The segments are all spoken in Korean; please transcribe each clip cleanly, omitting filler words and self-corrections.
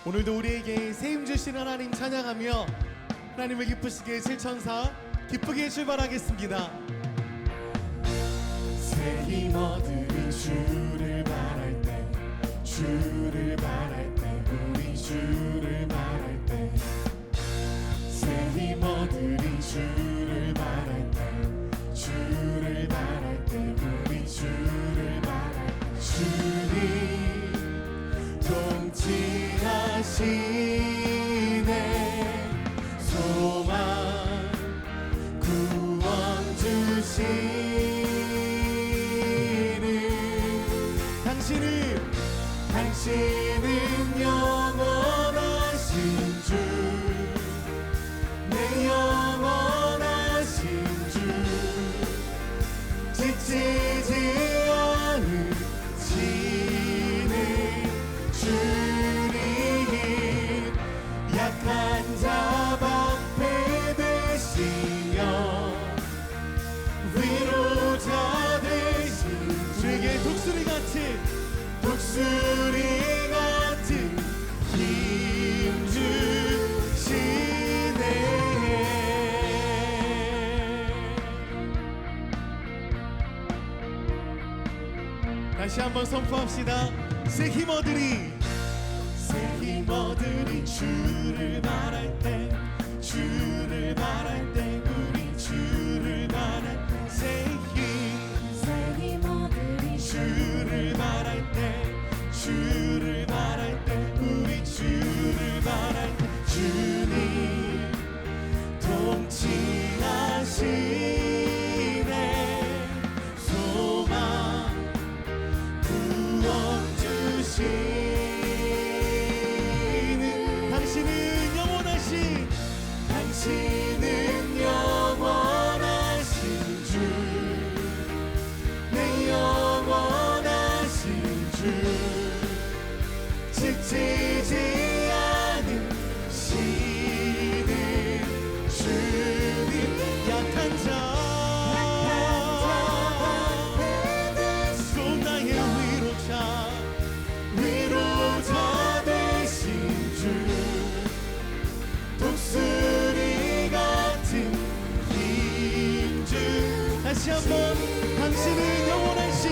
오늘도 우리에게 세임 주신 하나님 찬양하며 하나님을 기쁘시게 7천사 기쁘게 출발하겠습니다. 새 힘 얻으리 주를 바랄 때, 주를 바랄 때, 우리 주를 바랄 때, 새 힘 얻으리 주를 바랄 때, 주를 바랄 때, 우리 주를 바랄 때, 주님 통치하시네, 소망 구원 주시는 당신은 영원하신 주, 내 영원하신 주, 지치지 않으시는 주님, 약한 자 방패 되시며 위로자 되신 주에게 독수리 같은 힘 주시네. 다시 한번 선포합시다. 새 힘 얻으리 주를 바랄 때, 주를 바랄 때, 우리 주를 바랄 때, 새 힘 얻으리 주를 바랄 때, 주를 바랄 때, 우리 주를 바랄 때, 주님 통치하시네, 소망 구원 주시네. 당신은 영원하신 주, 내 영원하신 주, 지치지 않으시는 주님, 약한 자 또 나의 위로자 되신 주, 독수리 같은 힘주. 다시 한번 당신은 영원하신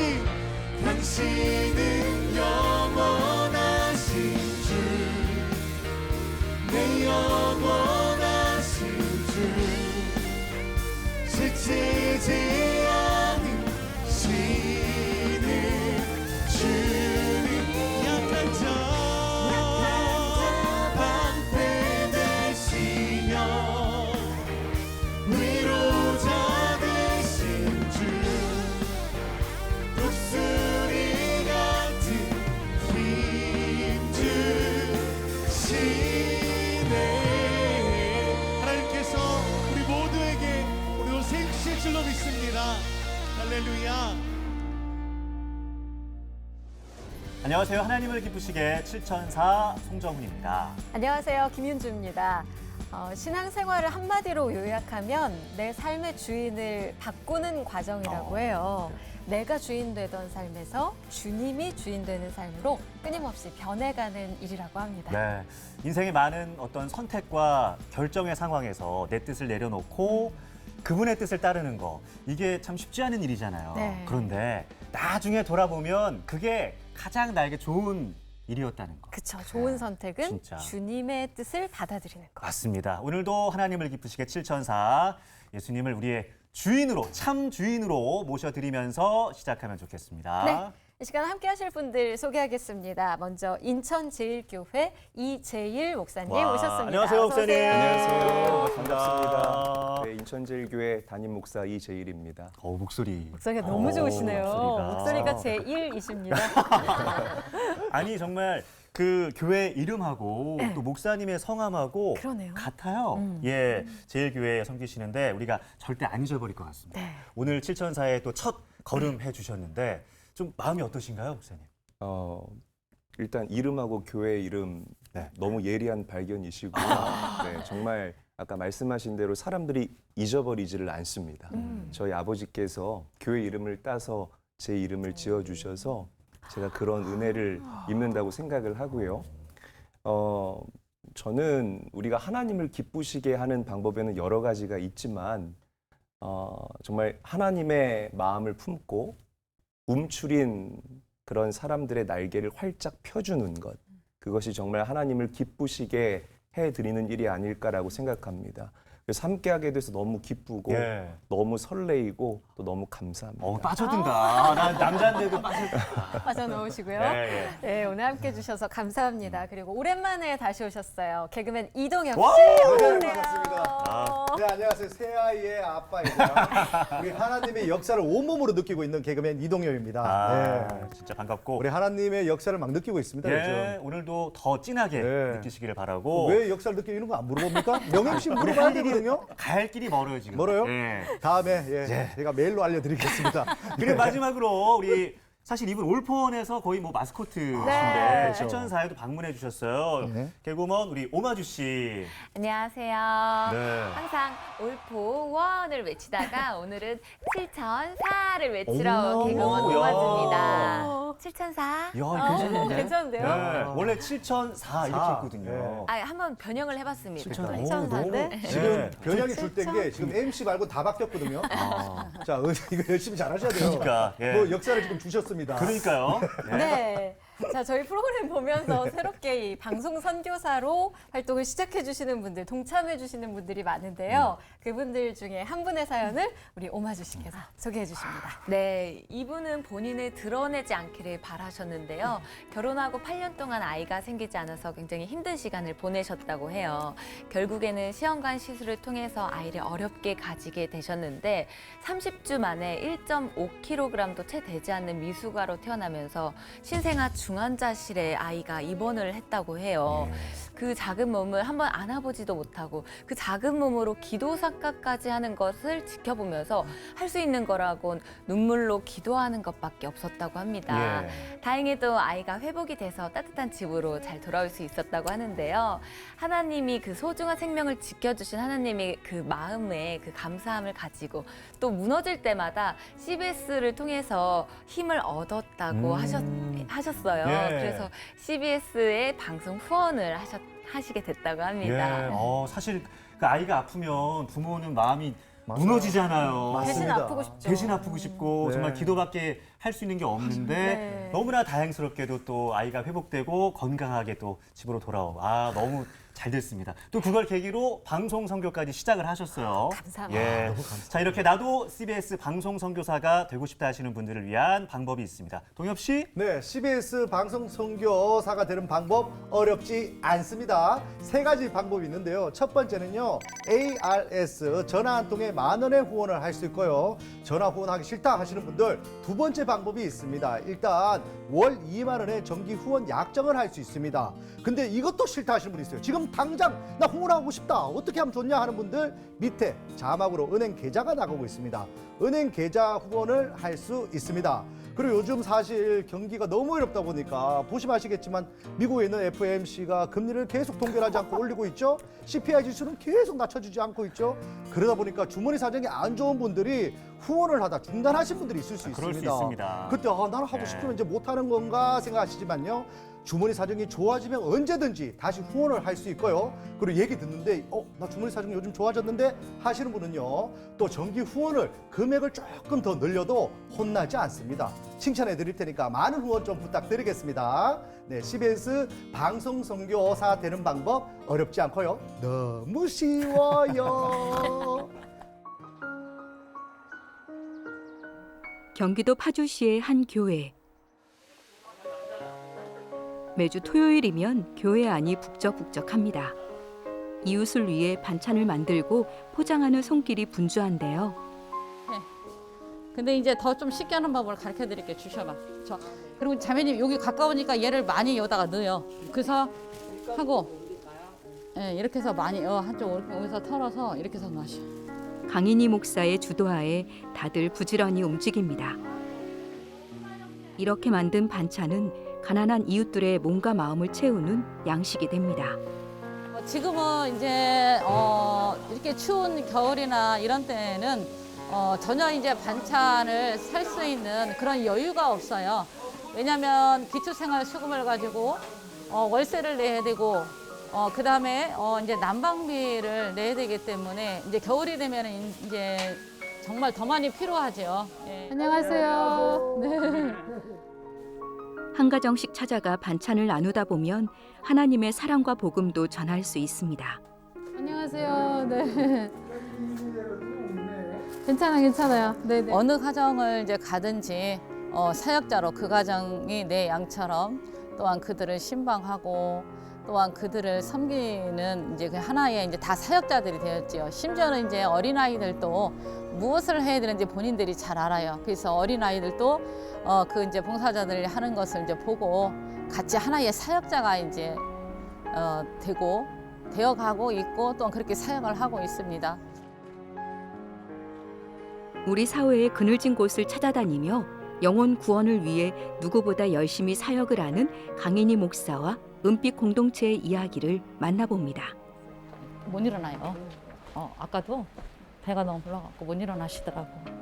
주, 내 영원하신 주, 지치지 않으시는 주님, 약한 자 방패 되시며 위로자 되신 주, 독수리 같은 힘 주시네. 하나님께서 우리 모두에게 오늘도 새 주실 줄로 믿습니다. 할렐루야. 안녕하세요. 하나님을 기쁘시게 7천사 송정훈입니다. 안녕하세요. 김윤주입니다. 신앙생활을 한마디로 요약하면 내 삶의 주인을 바꾸는 과정이라고 해요. 내가 주인 되던 삶에서 주님이 주인 되는 삶으로 끊임없이 변해가는 일이라고 합니다. 네, 인생의 많은 어떤 선택과 결정의 상황에서 내 뜻을 내려놓고 그분의 뜻을 따르는 거, 이게 참 쉽지 않은 일이잖아요. 네. 그런데 나중에 돌아보면 그게 가장 나에게 좋은 일이었다는 거. 그쵸. 좋은 선택은 진짜. 주님의 뜻을 받아들이는 것. 맞습니다. 오늘도 하나님을 기쁘시게 7천사 예수님을 우리의 주인으로, 참 주인으로 모셔드리면서 시작하면 좋겠습니다. 네. 이 시간 함께 하실 분들 소개하겠습니다. 먼저 인천제일교회 이재일 목사님 오셨습니다. 안녕하세요, 목사님. 안녕하세요. 반갑습니다. 네, 인천제일교회 담임 목사 이재일입니다. 목소리. 목소리가 너무 좋으시네요. 목소리가 제1이십니다. 아니 정말 그 교회 이름하고 네. 또 목사님의 성함하고 그러네요. 같아요. 예, 제일교회에 섬기시는데 우리가 절대 안 잊어버릴 것 같습니다. 네. 오늘 7천사에 또 첫 걸음 해주셨는데 좀 마음이 어떠신가요, 목사님? 일단 이름하고 교회 이름 네. 너무 예리한 발견이시고 네, 정말 아까 말씀하신 대로 사람들이 잊어버리지를 않습니다. 저희 아버지께서 교회 이름을 따서 제 이름을 지어주셔서 제가 그런 은혜를 입는다고 생각을 하고요. 저는 우리가 하나님을 기쁘시게 하는 방법에는 여러 가지가 있지만 정말 하나님의 마음을 품고 움츠린 그런 사람들의 날개를 활짝 펴주는 것, 그것이 정말 하나님을 기쁘시게 해드리는 일이 아닐까라고 생각합니다. 그래서 함께하게 돼서 너무 기쁘고 예. 너무 설레이고 또 너무 감사합니다. 빠져든다. 난 남자인데도 빠져든다. 빠져놓으시고요. 네, 네, 오늘 함께 해주셔서 감사합니다. 그리고 오랜만에 다시 오셨어요. 개그맨 이동엽 와! 씨. 네, 어서오세요. 반갑습니다. 네, 안녕하세요. 새아이의 아빠이고요. 우리 하나님의 역사를 온몸으로 느끼고 있는 개그맨 이동엽입니다. 아, 네. 진짜 반갑고. 우리 하나님의 역사를 막 느끼고 있습니다. 예, 요즘. 오늘도 더 진하게 네. 느끼시기를 바라고. 왜 역사를 느끼는 거 안 물어봅니까? 명임 씨 물어봐야 되거든요. 갈 길이 멀어요 지금. 멀어요? 예. 다음에 제가 메일로 알려드리겠습니다. 그리고 마지막으로 우리 사실 이분 올포원에서 거의 뭐 마스코트신데 네. 그렇죠. 실천사에도 방문해 주셨어요. 네. 개그우먼 우리 오마주 씨. 안녕하세요. 네. 항상 올포 원을 외치다가 오늘은 7004를 외치러 오, 개그우먼 야. 오마주입니다. 7004. 이야, 괜찮은데? 괜찮은데요? 네. 원래 7004 이렇게 사. 했거든요. 네. 아, 한번 변형을 해봤습니다. 7004인데? 지금 네. 변형이 줄 때인 게 지금 MC 말고 다 바뀌었거든요. 자, 이거 열심히 잘하셔야 돼요. 그러니까, 예. 뭐 역사를 지금 주셨습니다. 그러니까요. 네. 네. 자, 저희 프로그램 보면서 새롭게 이 방송 선교사로 활동을 시작해 주시는 분들, 동참해 주시는 분들이 많은데요. 그분들 중에 한 분의 사연을 우리 오마주 씨께서 소개해 주십니다. 네, 이분은 본인을 드러내지 않기를 바라셨는데요. 결혼하고 8년 동안 아이가 생기지 않아서 굉장히 힘든 시간을 보내셨다고 해요. 결국에는 시험관 시술을 통해서 아이를 어렵게 가지게 되셨는데 30주 만에 1.5kg도 채 되지 않는 미숙아로 태어나면서 신생아 중환자실에 아이가 입원을 했다고 해요. 그 작은 몸을 한번 안아보지도 못하고 그 작은 몸으로 기도사까지 하는 것을 지켜보면서 할 수 있는 거라곤 눈물로 기도하는 것밖에 없었다고 합니다. 예. 다행히도 아이가 회복이 돼서 따뜻한 집으로 잘 돌아올 수 있었다고 하는데요. 하나님이 그 소중한 생명을 지켜주신 하나님의 그 마음에 그 감사함을 가지고 또 무너질 때마다 CBS를 통해서 힘을 얻었다고 하셨어요. 예. 그래서 CBS의 방송 후원을 하시게 됐다고 합니다. 예. 사실 그 아이가 아프면 부모는 마음이 무너지잖아요. 맞습니다. 대신 아프고 싶죠. 대신 아프고 싶고 네. 정말 기도밖에 할 수 있는 게 없는데 네. 너무나 다행스럽게도 또 아이가 회복되고 건강하게 또 집으로 돌아오고 너무 잘 됐습니다. 또 그걸 계기로 방송 선교까지 시작을 하셨어요. 감사합니다. 예. 자, 이렇게 나도 CBS 방송 선교사가 되고 싶다 하시는 분들을 위한 방법이 있습니다. 동엽 씨? 네, CBS 방송 선교사가 되는 방법 어렵지 않습니다. 3가지 방법이 있는데요. 첫 번째는요, ARS 전화 한 통에 10,000원의 후원을 할 수 있고요. 전화 후원하기 싫다 하시는 분들 2번째 방법이 있습니다. 일단 월 2만 원의 정기 후원 약정을 할 수 있습니다. 근데 이것도 싫다 하시는 분이 있어요. 지금 당장 나 후원하고 싶다. 어떻게 하면 좋냐 하는 분들 밑에 자막으로 은행 계좌가 나가고 있습니다. 은행 계좌 후원을 할 수 있습니다. 그리고 요즘 사실 경기가 너무 어렵다 보니까 보시면 아시겠지만 미국에 있는 FOMC가 금리를 계속 동결하지 않고 올리고 있죠. CPI 지수는 계속 낮춰주지 않고 있죠. 그러다 보니까 주머니 사정이 안 좋은 분들이 후원을 하다 중단하신 분들이 있을 수 그럴 수 있습니다. 있습니다. 그때 나는 하고 싶으면 이제 못하는 건가 생각하시지만요. 주머니 사정이 좋아지면 언제든지 다시 후원을 할 수 있고요. 그리고 얘기 듣는데 나 주머니 사정이 요즘 좋아졌는데 하시는 분은요. 또 정기 후원을 금액을 조금 더 늘려도 혼나지 않습니다. 칭찬해 드릴 테니까 많은 후원 좀 부탁드리겠습니다. 네, CBS 방송 선교사 되는 방법 어렵지 않고요. 너무 쉬워요. 경기도 파주시의 한 교회. 매주 토요일이면 교회 안이 북적북적합니다. 이웃을 위해 반찬을 만들고 포장하는 손길이 분주한데요. 근데 이제 더 좀 쉽게 하는 방법을 가르쳐 드릴게요. 주셔봐. 그리고 자매님 여기 가까우니까 얘를 많이 여기다가 넣어요. 그래서 하고 이렇게 해서 많이 한쪽 여기서 털어서 이렇게 해서 마셔. 강인희 목사의 주도하에 다들 부지런히 움직입니다. 이렇게 만든 반찬은 가난한 이웃들의 몸과 마음을 채우는 양식이 됩니다. 지금은 이제 이렇게 추운 겨울이나 이런 때는 전혀 이제 반찬을 살 수 있는 그런 여유가 없어요. 왜냐하면 기초생활 수급을 가지고 월세를 내야 되고 그다음에 이제 난방비를 내야 되기 때문에 이제 겨울이 되면 이제 정말 더 많이 필요하죠. 예. 안녕하세요. 네. 한 가정씩 찾아가 반찬을 나누다 보면 하나님의 사랑과 복음도 전할 수 있습니다. 안녕하세요. 네. 괜찮아요. 네네. 어느 가정을 이제 가든지 사역자로 그 가정이 내 양처럼 또한 그들을 신방하고 또한 그들을 섬기는 이제 그 하나의 이제 다 사역자들이 되었지요. 심지어는 이제 어린아이들도 무엇을 해야 되는지 본인들이 잘 알아요. 그래서 어린아이들도 그 이제 봉사자들이 하는 것을 이제 보고 같이 하나의 사역자가 이제 되어가고 있고 또한 그렇게 사역을 하고 있습니다. 우리 사회의 그늘진 곳을 찾아다니며 영혼 구원을 위해 누구보다 열심히 사역을 하는 강인희 목사와 은빛 공동체의 이야기를 만나봅니다. 못 일어나요. 아까도 배가 너무 불러갖고 못 일어나시더라고.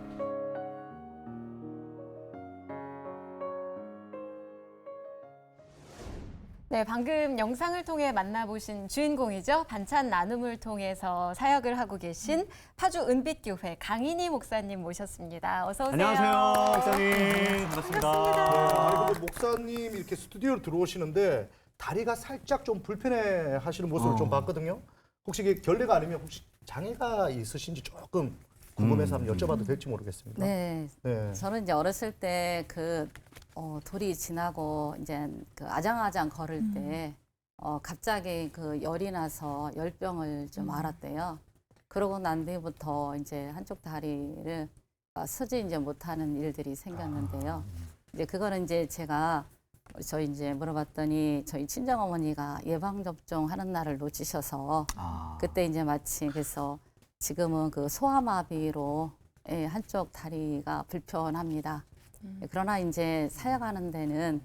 네, 방금 영상을 통해 만나보신 주인공이죠. 반찬 나눔을 통해서 사역을 하고 계신 파주 은빛교회 강인희 목사님 모셨습니다. 어서 오세요. 안녕하세요, 목사님. 반갑습니다. 아니 근데 목사님 이렇게 스튜디오로 들어오시는데 다리가 살짝 좀 불편해 하시는 모습을 좀 봤거든요. 혹시 이게 결례가 아니면 혹시 장애가 있으신지 조금 궁금해서 한번 여쭤봐도 될지 모르겠습니다. 네, 네. 저는 이제 어렸을 때 그 돌이 지나고 이제 그 아장아장 걸을 때 갑자기 그 열이 나서 열병을 좀 앓았대요. 그러고 난 뒤부터 이제 한쪽 다리를 서지 이제 못하는 일들이 생겼는데요. 이제 그거는 이제 제가 저희 이제 물어봤더니 저희 친정 어머니가 예방 접종 하는 날을 놓치셔서 그때 이제 마침 그래서 지금은 그 소아마비로 한쪽 다리가 불편합니다. 그러나 이제 사역하는 데는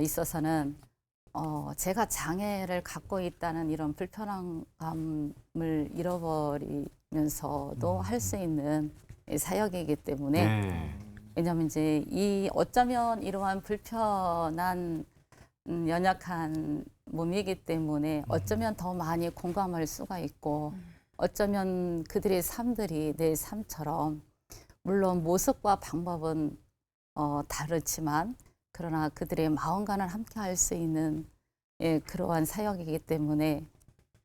있어서는 제가 장애를 갖고 있다는 이런 불편한 감을 잃어버리면서도 할 수 있는 사역이기 때문에 네. 왜냐하면 이제 이 어쩌면 이러한 불편한 연약한 몸이기 때문에 어쩌면 더 많이 공감할 수가 있고 어쩌면 그들의 삶들이 내 삶처럼 물론 모습과 방법은 다르지만 그러나 그들의 마음과는 함께 할 수 있는 그러한 사역이기 때문에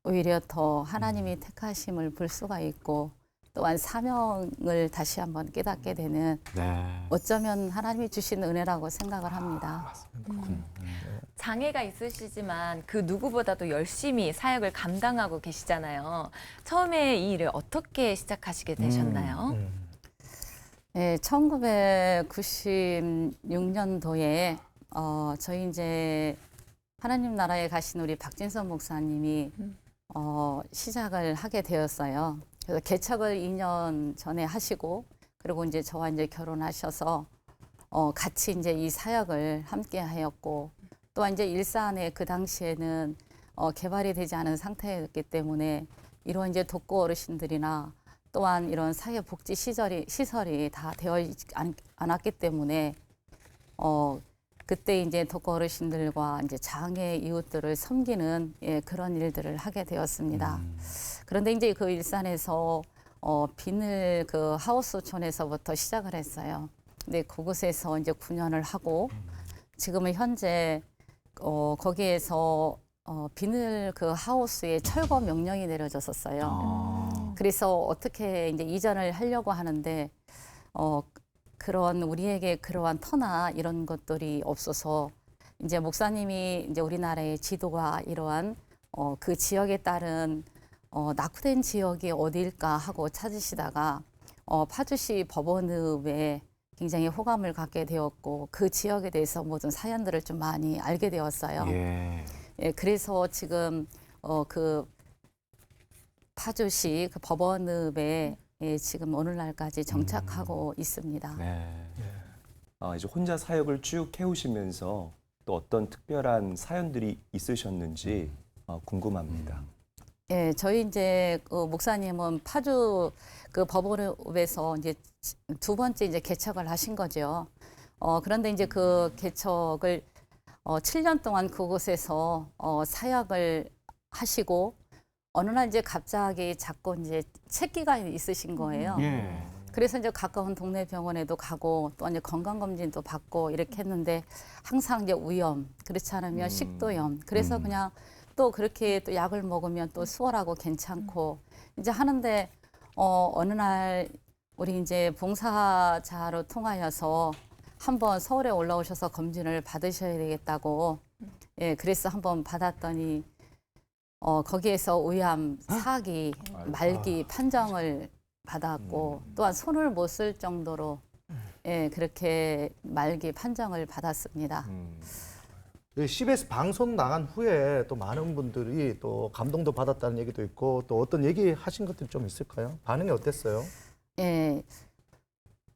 오히려 더 하나님이 택하심을 볼 수가 있고 또한 사명을 다시 한번 깨닫게 되는 어쩌면 하나님이 주신 은혜라고 생각을 합니다. 장애가 있으시지만 그 누구보다도 열심히 사역을 감당하고 계시잖아요. 처음에 이 일을 어떻게 시작하시게 되셨나요? 네, 1996년도에 저희 이제 하나님 나라에 가신 우리 박진선 목사님이 시작을 하게 되었어요. 그래서 개척을 2년 전에 하시고 그리고 이제 저와 이제 결혼하셔서 같이 이제 이 사역을 함께 하였고 또한 이제 일산에 그 당시에는 개발이 되지 않은 상태였기 때문에 이런 이제 독거 어르신들이나 또한 이런 사회복지 시설이 다 되어 있지 않았기 때문에 그때 이제 독거 어르신들과 이제 장애 이웃들을 섬기는 그런 일들을 하게 되었습니다. 그런데 이제 그 일산에서 비늘 그 하우스촌에서부터 시작을 했어요. 근데 그곳에서 이제 9년을 하고 지금은 현재 거기에서 비늘 그 하우스에 철거 명령이 내려졌었어요. 그래서 어떻게 이제 이전을 하려고 하는데 그런 우리에게 그러한 터나 이런 것들이 없어서 이제 목사님이 이제 우리나라의 지도가 이러한 그 지역에 따른 낙후된 지역이 어디일까 하고 찾으시다가 파주시 법원읍에 굉장히 호감을 갖게 되었고 그 지역에 대해서 모든 사연들을 좀 많이 알게 되었어요. 그래서 지금 그 파주시 그 법원읍에 지금 오늘날까지 정착하고 있습니다. 이제 혼자 사역을 쭉 해오시면서 또 어떤 특별한 사연들이 있으셨는지 궁금합니다. 예, 저희 이제 그 목사님은 파주 그 법원읍에서 이제 두 번째 이제 개척을 하신 거죠. 그런데 이제 그 개척을 7년 동안 그곳에서 사역을 하시고 어느 날 이제 갑자기 자꾸 이제 체기가 있으신 거예요. 예. 그래서 이제 가까운 동네 병원에도 가고 또 이제 건강검진도 받고 이렇게 했는데 항상 이제 위염, 그렇지 않으면 식도염. 그래서 그냥 또 그렇게 또 약을 먹으면 또 수월하고 괜찮고 이제 하는데 어느 날 우리 이제 봉사자로 통하여서 한번 서울에 올라오셔서 검진을 받으셔야 되겠다고 예, 그래서 한번 받았더니 거기에서 위암 4기 말기 판정을 받았고 또한 손을 못 쓸 정도로 예, 그렇게 말기 판정을 받았습니다. CBS 방송 나간 후에 또 많은 분들이 또 감동도 받았다는 얘기도 있고 또 어떤 얘기 하신 것들 좀 있을까요? 반응이 어땠어요? 예,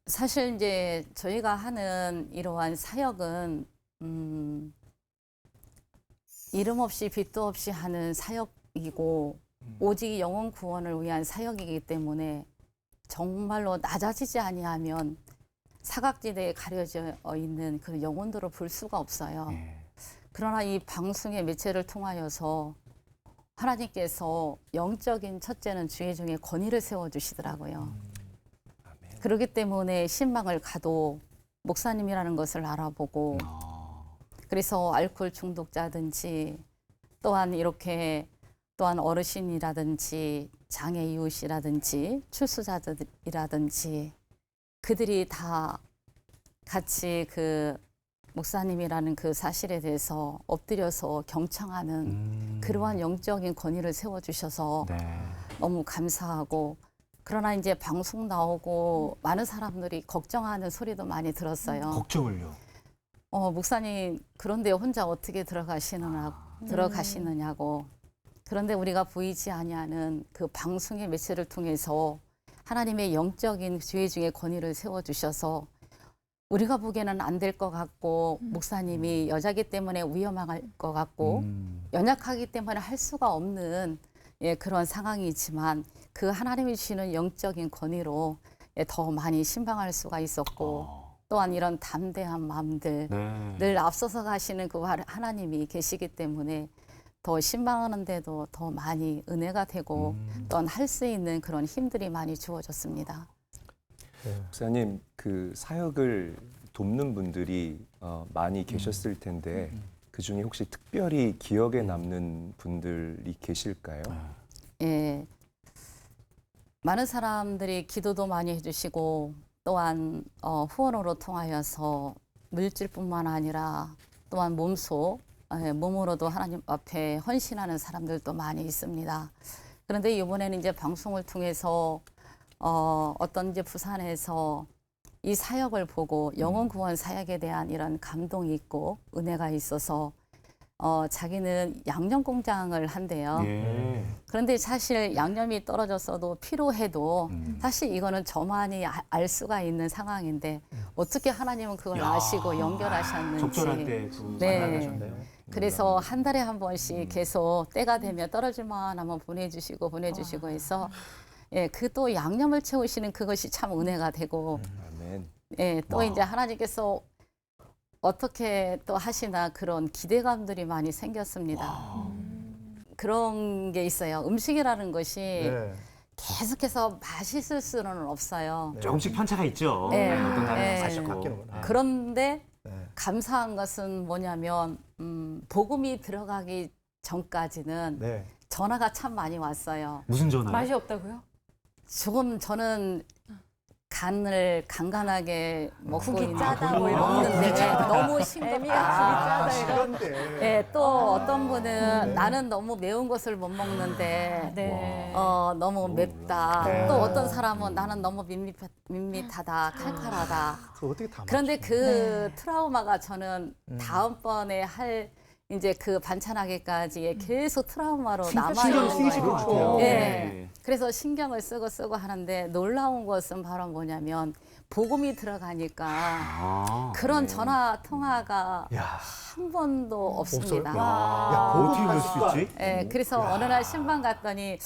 사실 이제 저희가 하는 이러한 사역은 이름 없이 빛도 없이 하는 사역이고 오직 영혼 구원을 위한 사역이기 때문에 정말로 낮아지지 아니하면 사각지대에 가려져 있는 그 영혼들을 볼 수가 없어요. 그러나 이 방송의 매체를 통하여서 하나님께서 영적인 첫째는 주의 중에 권위를 세워주시더라고요. 그렇기 때문에 신방을 가도 목사님이라는 것을 알아보고 그래서 알코올 중독자든지 또한 이렇게 또한 어르신이라든지 장애 이웃이라든지 출소자들이라든지 그들이 다 같이 그 목사님이라는 그 사실에 대해서 엎드려서 경청하는 그러한 영적인 권위를 세워주셔서 너무 감사하고 그러나 이제 방송 나오고 많은 사람들이 걱정하는 소리도 많이 들었어요. 걱정을요? 목사님 그런데 혼자 어떻게 들어가시느냐고. 그런데 우리가 보이지 아니하는 그 방송의 매체를 통해서 하나님의 영적인 주의 중에 권위를 세워주셔서 우리가 보기에는 안 될 것 같고 목사님이 여자기 때문에 위험할 것 같고 연약하기 때문에 할 수가 없는 예, 그런 상황이지만 그 하나님이 주시는 영적인 권위로 예, 더 많이 신방할 수가 있었고 또한 이런 담대한 마음들 늘 앞서서 가시는 그 하나님이 계시기 때문에 더 신방하는데도 더 많이 은혜가 되고 또한 할 수 있는 그런 힘들이 많이 주어졌습니다. 목사님, 그 사역을 돕는 분들이 많이 계셨을 텐데 그 중에 혹시 특별히 기억에 남는 분들이 계실까요? 예, 많은 사람들이 기도도 많이 해주시고 또한 후원으로 통하여서 물질뿐만 아니라 또한 몸으로도 하나님 앞에 헌신하는 사람들도 많이 있습니다. 그런데 이번에는 이제 방송을 통해서 어떤 이제 부산에서 이 사역을 보고 영혼 구원 사역에 대한 이런 감동이 있고 은혜가 있어서 자기는 양념 공장을 한대요. 그런데 사실 양념이 떨어졌어도 필요해도 사실 이거는 저만이 알 수가 있는 상황인데 어떻게 하나님은 그걸 아시고 연결하셨는지. 적절한 때 네. 그래서 한 달에 한 번씩 계속 때가 되면 떨어질만 하면 보내주시고 해서 예, 그 또 양념을 채우시는 그것이 참 은혜가 되고 아멘. 예, 또 이제 하나님께서 어떻게 또 하시나 그런 기대감들이 많이 생겼습니다. 그런 게 있어요. 음식이라는 것이 계속해서 맛있을 수는 없어요. 조금씩 편차가 있죠. 네. 어떤 날은 네. 맛있고. 바뀌는구나. 그런데 감사한 것은 뭐냐면 복음이 들어가기 전까지는 네. 전화가 참 많이 왔어요. 무슨 전화? 맛이 없다고요? 조금 저는 간을 간간하게 먹고 국이 있는 짜다 뭐 이런 거 먹는데 너무 애미야 싱겁다. 국이 짜다 이런. 그런데 예, 또 어떤 분은 나는 너무 매운 것을 못 먹는데 네. 너무 맵다. 네. 또 어떤 사람은 나는 너무 밋밋하다, 칼칼하다. 그 어떻게 다 그런데 맞추냐. 그 트라우마가 저는 다음번에 할 이제 그 반찬하기까지 계속 트라우마로 남아 신경 있는 쓰이실 거예요. 것 같아요. 예. 그래서 신경을 쓰고 하는데 놀라운 것은 바로 뭐냐면 복음이 들어가니까 그런 전화 통화가 야, 한 번도 없습니다. 없어요? 야, 어떻게 그럴 수 있지? 예, 그래서 어느 날 신방 갔더니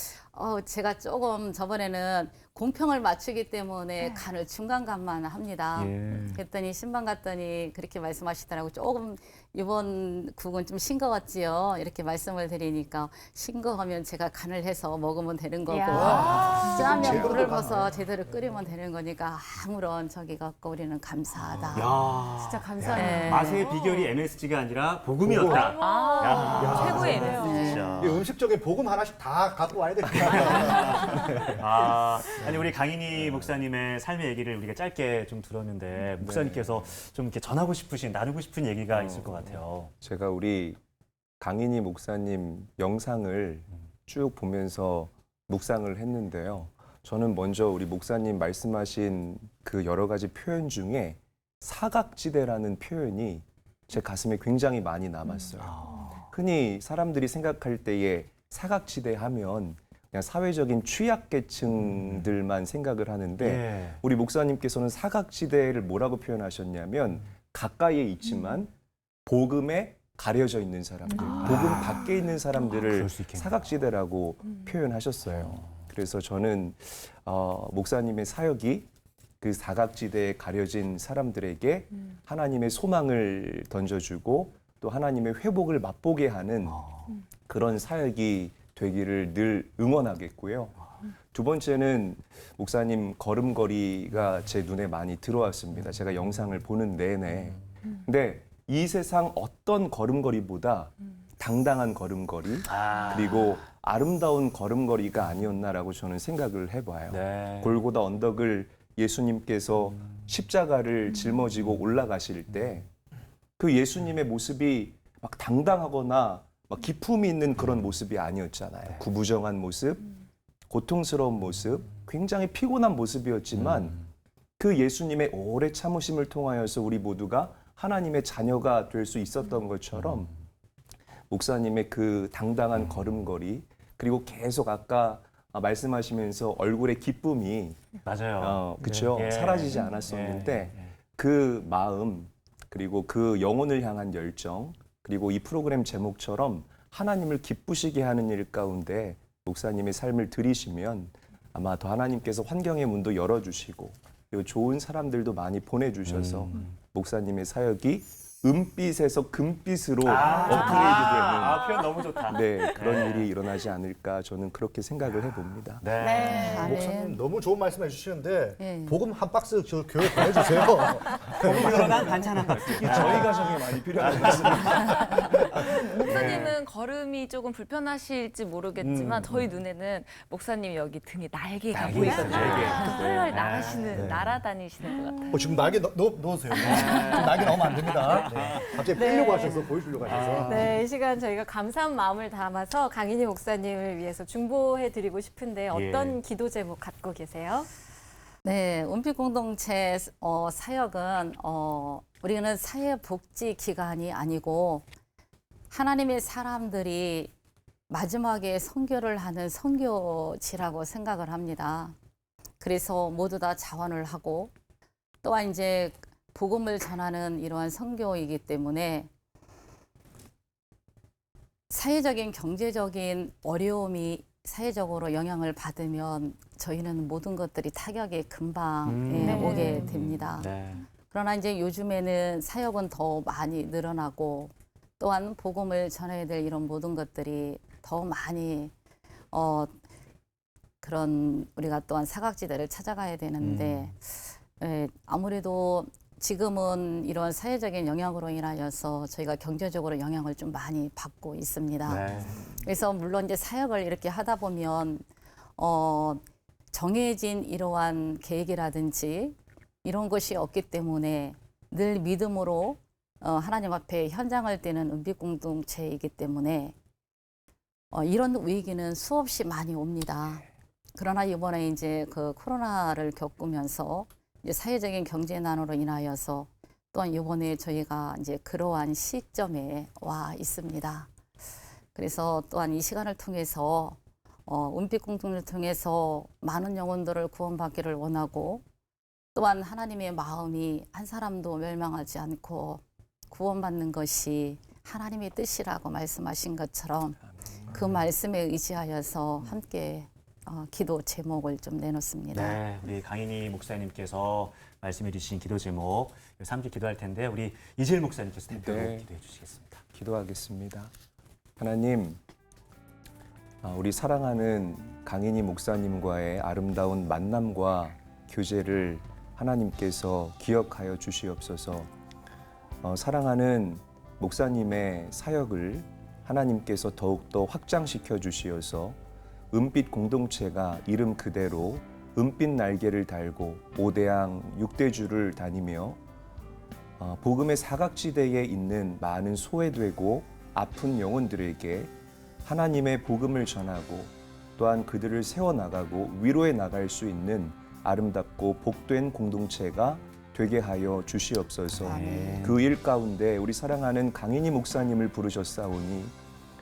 제가 조금 저번에는 공평을 맞추기 때문에 간을 중간간만 합니다. 그랬더니 신방 갔더니 그렇게 말씀하시더라고요. 조금 이번 국은 좀 싱거웠지요. 이렇게 말씀을 드리니까 싱거우면 제가 간을 해서 먹으면 되는 거고 짜면 제대로 물을 가나요? 벗어 제대로 끓이면 되는 거니까 아무런 저기가 없고 우리는 감사하다. 야, 진짜 감사해요. 맛의 비결이 MSG가 아니라 복음이었다. 최고의 네. MSG. 이 음식적인 복음 하나씩 다 갖고 와야 되니까. 아니 우리 강인희 목사님의 삶의 얘기를 우리가 짧게 좀 들었는데 목사님께서 좀 이렇게 전하고 싶으신 나누고 싶은 얘기가 있을 것 같아요. 제가 우리 강인희 목사님 영상을 쭉 보면서 묵상을 했는데요. 저는 먼저 우리 목사님 말씀하신 그 여러 가지 표현 중에 사각지대라는 표현이 제 가슴에 굉장히 많이 남았어요. 흔히 사람들이 생각할 때에 사각지대 하면 그냥 사회적인 취약계층들만 생각을 하는데 우리 목사님께서는 사각지대를 뭐라고 표현하셨냐면 가까이에 있지만 복음에 가려져 있는 사람들, 복음 밖에 있는 사람들을 그럴 수 있겠네요. 사각지대라고 표현하셨어요. 그래서 저는 목사님의 사역이 그 사각지대에 가려진 사람들에게 하나님의 소망을 던져주고 또 하나님의 회복을 맛보게 하는 그런 사역이 되기를 늘 응원하겠고요. 두 번째는 목사님 걸음걸이가 제 눈에 많이 들어왔습니다. 제가 영상을 보는 내내. 근데 이 세상 어떤 걸음걸이보다 당당한 걸음걸이 그리고 아름다운 걸음걸이가 아니었나라고 저는 생각을 해봐요. 네. 골고다 언덕을 예수님께서 십자가를 짊어지고 올라가실 때 그 예수님의 모습이 막 당당하거나 막 기품이 있는 그런 모습이 아니었잖아요. 구부정한 모습, 고통스러운 모습, 굉장히 피곤한 모습이었지만 그 예수님의 오래 참으심을 통하여서 우리 모두가 하나님의 자녀가 될 수 있었던 것처럼 목사님의 그 당당한 걸음걸이 그리고 계속 아까 말씀하시면서 얼굴의 기쁨이 맞아요. 그렇죠. 예. 사라지지 않았었는데 그 마음 그리고 그 영혼을 향한 열정 그리고 이 프로그램 제목처럼 하나님을 기쁘시게 하는 일 가운데 목사님의 삶을 들이시면 아마 더 하나님께서 환경의 문도 열어주시고 그리고 좋은 사람들도 많이 보내주셔서 목사님의 사역이 은빛에서 금빛으로 업그레이드되는 표현 너무 좋다. 네, 그런 일이 일어나지 않을까 저는 그렇게 생각을 해봅니다. 네. 목사님 너무 좋은 말씀 해주시는데 네. 복음 한 박스 저 교회 보내주세요. 들어간 반찬 한 박스. 저희 가정에 많이 필요한 것입니다. 목사님은 걸음이 조금 불편하실지 모르겠지만 저희 눈에는 목사님 여기 등에 날개가 날개 보이거든요. 있어요, 날개. 헐헐 나가시는 날아다니시는 것 같아요. 지금 날개 넣으세요. 지금 날개 넣으면 안 됩니다. 갑자기 빼려고 하셔서 보여주려고 하셔서. 네, 이 시간 저희가 감사한 마음을 담아서 강인희 목사님을 위해서 중보해드리고 싶은데 어떤 기도 제목 갖고 계세요? 네, 은빛 공동체 사역은 우리는 사회복지 기관이 아니고 하나님의 사람들이 마지막에 선교를 하는 선교지라고 생각을 합니다. 그래서 모두 다 자원을 하고 또한 이제 복음을 전하는 이러한 선교이기 때문에 사회적인 경제적인 어려움이 사회적으로 영향을 받으면 저희는 모든 것들이 타격이 금방 오게 됩니다. 네. 그러나 이제 요즘에는 사역은 더 많이 늘어나고 또한 복음을 전해야 될 이런 모든 것들이 더 많이 그런 우리가 또한 사각지대를 찾아가야 되는데 아무래도 지금은 이런 사회적인 영향으로 인하여서 저희가 경제적으로 영향을 좀 많이 받고 있습니다. 네. 그래서 물론 이제 사역을 이렇게 하다 보면 정해진 이러한 계획이라든지 이런 것이 없기 때문에 늘 믿음으로 하나님 앞에 현장을 떼는 은빛 공동체이기 때문에 이런 위기는 수없이 많이 옵니다. 그러나 이번에 이제 그 코로나를 겪으면서 이제 사회적인 경제난으로 인하여서 또한 이번에 저희가 이제 그러한 시점에 와 있습니다. 그래서 또한 이 시간을 통해서 은빛 공동체를 통해서 많은 영혼들을 구원받기를 원하고 또한 하나님의 마음이 한 사람도 멸망하지 않고 구원받는 것이 하나님의 뜻이라고 말씀하신 것처럼 그 말씀에 의지하여서 함께 기도 제목을 좀 내놓습니다. 네, 우리 강인희 목사님께서 말씀해 주신 기도 제목 함께 기도할 텐데 우리 이질 목사님께서 대표로 네. 기도해 주시겠습니다. 기도하겠습니다. 하나님, 우리 사랑하는 강인희 목사님과의 아름다운 만남과 교제를 하나님께서 기억하여 주시옵소서. 사랑하는 목사님의 사역을 하나님께서 더욱더 확장시켜 주시어서 은빛 공동체가 이름 그대로 은빛 날개를 달고 5대양 6대주를 다니며 복음의 사각지대에 있는 많은 소외되고 아픈 영혼들에게 하나님의 복음을 전하고 또한 그들을 세워나가고 위로해 나갈 수 있는 아름답고 복된 공동체가 되게 하여 주시옵소서. 그 일 가운데 우리 사랑하는 강인희 목사님을 부르셨사오니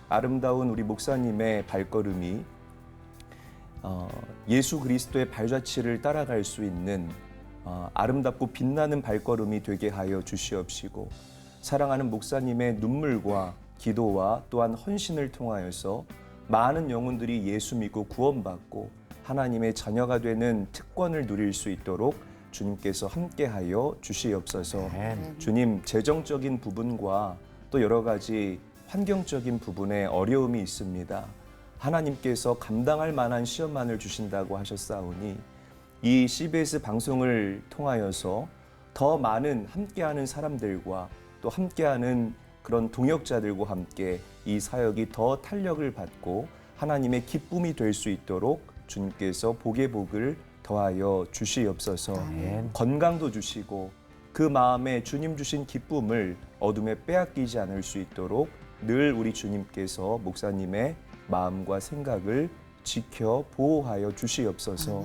아름다운 우리 목사님의 발걸음이 예수 그리스도의 발자취를 따라갈 수 있는 아름답고 빛나는 발걸음이 되게 하여 주시옵시고, 사랑하는 목사님의 눈물과 기도와 또한 헌신을 통하여서 많은 영혼들이 예수 믿고 구원받고 하나님의 자녀가 되는 특권을 누릴 수 있도록 주님께서 함께하여 주시옵소서. 주님, 재정적인 부분과 또 여러 가지 환경적인 부분에 어려움이 있습니다. 하나님께서 감당할 만한 시험만을 주신다고 하셨사오니 이 CBS 방송을 통하여서 더 많은 함께하는 사람들과 또 함께하는 그런 동역자들과 함께 이 사역이 더 탄력을 받고 하나님의 기쁨이 될 수 있도록 주님께서 복의 복을 더하여 주시옵소서. 건강도 주시고 그 마음에 주님 주신 기쁨을 어둠에 빼앗기지 않을 수 있도록 늘 우리 주님께서 목사님의 마음과 생각을 지켜 보호하여 주시옵소서.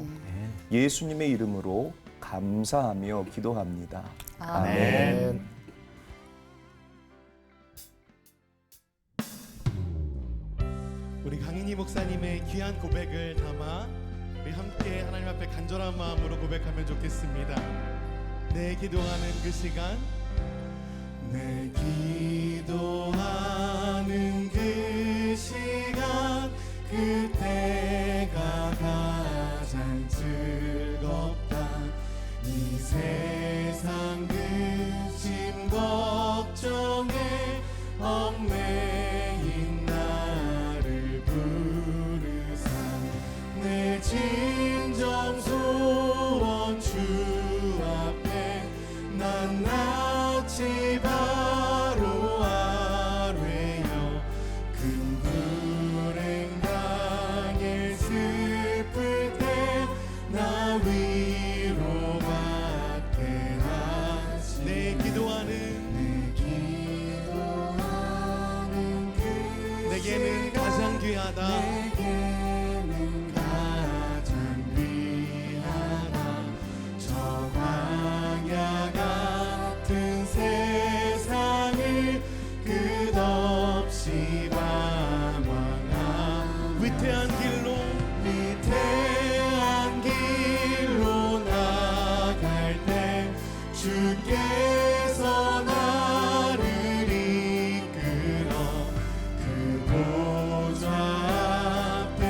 예수님의 이름으로 감사하며 기도합니다. 아멘. 우리 강인희 목사님의 귀한 고백을 담아 우리 함께 하나님 앞에 간절한 마음으로 고백하면 좋겠습니다. 내 기도하는 그 시간, 내 기도하는 그 시간, 그때가 가장 즐겁다. 이 세상 근심 걱정에 얽매인 나를 부르사 내 진정 소원 주 앞에 난 낯이 바로 아뢰어 큰 불행 당해 슬플 때 나 위로받게 하시 내 기도하는 내게는 가장 귀하다. 내게는 가장 귀하다. 저 광야 같은 세상을 끝없이 방황한 위태한 길로 나갈 때 주께서 나를 이끌어 그 보좌 앞에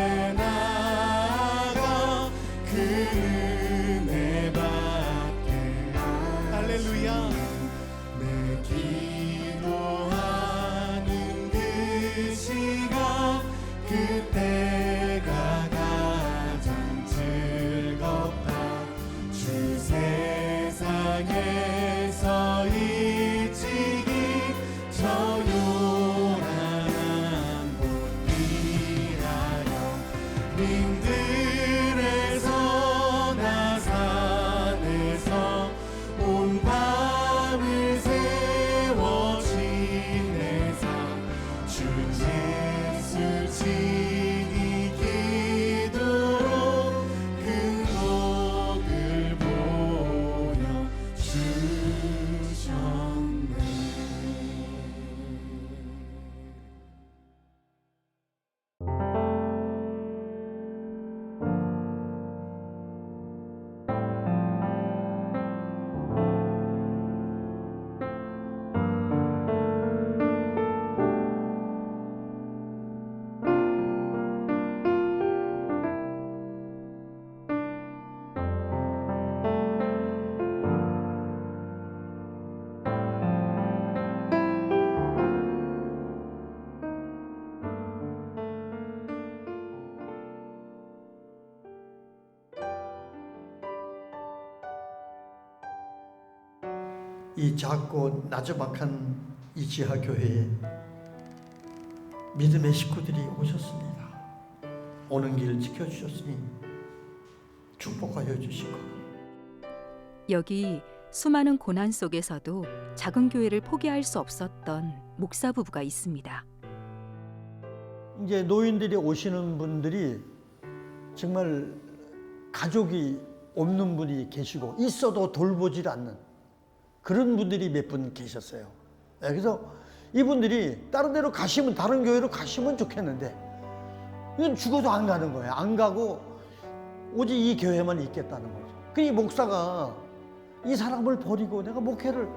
이 작고 나저막한 이 지하교회에 믿음의 식구들이 오셨습니다. 오는 길 지켜주셨으니 축복하여 주시고 여기 수많은 고난 속에서도 작은 교회를 포기할 수 없었던 목사 부부가 있습니다. 이제 노인들이 오시는 분들이 정말 가족이 없는 분이 계시고 있어도 돌보질 않는 그런 분들이 몇 분 계셨어요. 그래서 이분들이 다른 데로 가시면 다른 교회로 가시면 좋겠는데 이건 죽어도 안 가는 거예요. 안 가고 오직 이 교회만 있겠다는 거죠. 그 이 목사가 이 사람을 버리고 내가 목회를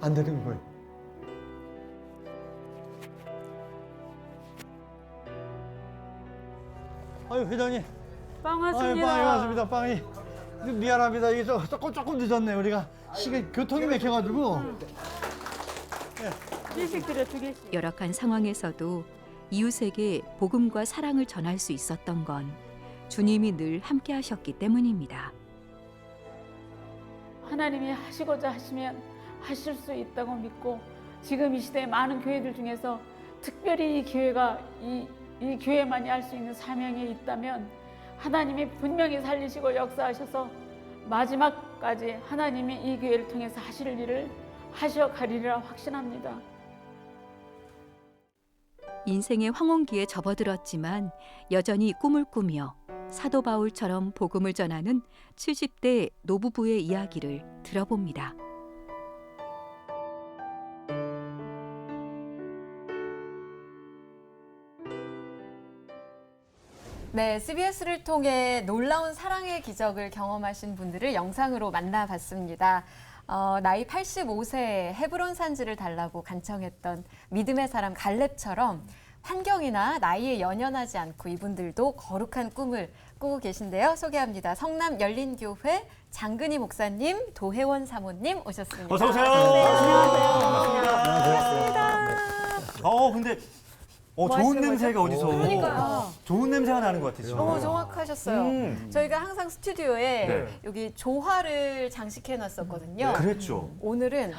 안 되는 거예요. 아유 회장님. 빵 왔습니다. 빵이 왔습니다. 빵이. 미안합니다. 이게 조금 늦었네. 우리가 시간 교통이 막혀가지고. 일식 드려 2개씩. 열악한 상황에서도 이웃에게 복음과 사랑을 전할 수 있었던 건 주님이 늘 함께 하셨기 때문입니다. 하나님이 하시고자 하시면 하실 수 있다고 믿고 지금 이 시대에 많은 교회들 중에서 특별히 이 교회가 이 교회만이 할 수 있는 사명이 있다면 하나님이 분명히 살리시고 역사하셔서 마지막까지 하나님이 이 교회를 통해서 하실 일을 하셔가리라 확신합니다. 인생의 황혼기에 접어들었지만 여전히 꿈을 꾸며 사도 바울처럼 복음을 전하는 70대 노부부의 이야기를 들어봅니다. 네, CBS를 통해 놀라운 사랑의 기적을 경험하신 분들을 영상으로 만나봤습니다. 나이 85세에 헤브론 산지를 달라고 간청했던 믿음의 사람 갈렙처럼 환경이나 나이에 연연하지 않고 이분들도 거룩한 꿈을 꾸고 계신데요. 소개합니다. 성남 열린교회 장근희 목사님, 도혜원 사모님 오셨습니다. 어서 오세요. 네, 안녕하세요. 반갑습니다. 근데 뭐 좋은 하시는 냄새가 거죠? 어디서 그러니까요. 좋은 냄새가 나는 것 같아요. 너무 정확하셨어요. 저희가 항상 스튜디오에 네. 여기 조화를 장식해 놨었거든요. 그랬죠. 오늘은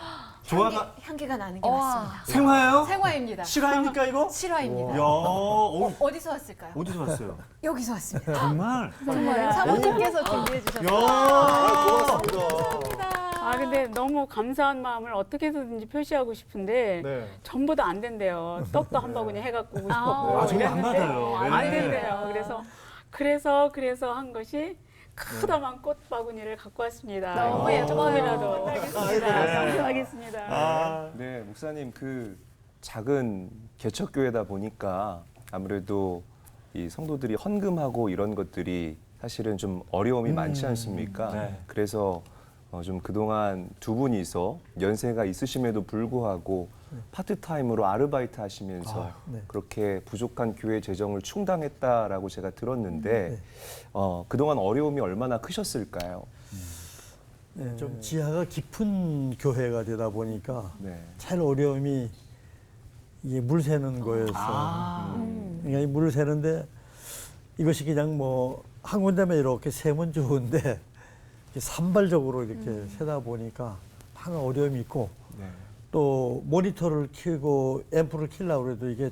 조화가- 향기가 나는 게 맞습니다. 생화예요? 생화입니다. 실화입니까 이거? 실화입니다. 야, 어디서 왔을까요? 어디서 왔어요? 여기서 왔습니다. 정말? 정말요? 사모님께서 준비해 주셨어요. 고맙습니다. 아 근데 너무 감사한 마음을 어떻게든지 표시하고 싶은데 네. 전부 다 안 된대요. 떡도 한 바구니 해갖고 오고 아, 싶었고 정말 안 이랬는데 받아요. 안 네. 된대요. 그래서 한 것이 크다만 꽃 바구니를 갖고 왔습니다. 너무 예뻐요. 조금이라도 하겠습니다. 감사하겠습니다. 아, 네, 목사님 그 작은 개척교회다 보니까 아무래도 이 성도들이 헌금하고 이런 것들이 사실은 좀 어려움이 많지 않습니까? 네. 그래서 좀 그동안 두 분이서 연세가 있으심에도 불구하고 파트타임으로 아르바이트 하시면서 네. 그렇게 부족한 교회 재정을 충당했다라고 제가 들었는데 그동안 어려움이 얼마나 크셨을까요? 네, 좀 지하가 깊은 교회가 되다 보니까 네. 제일 어려움이 이게 물 새는 거였어. 그러니까 이 물을 새는데 이것이 그냥 뭐 한 군데만 이렇게 세면 좋은데 이렇게 산발적으로 이렇게 세다 보니까 많은 어려움이 있고 네. 또 모니터를 켜고 앰프를 켜려고 해도 이게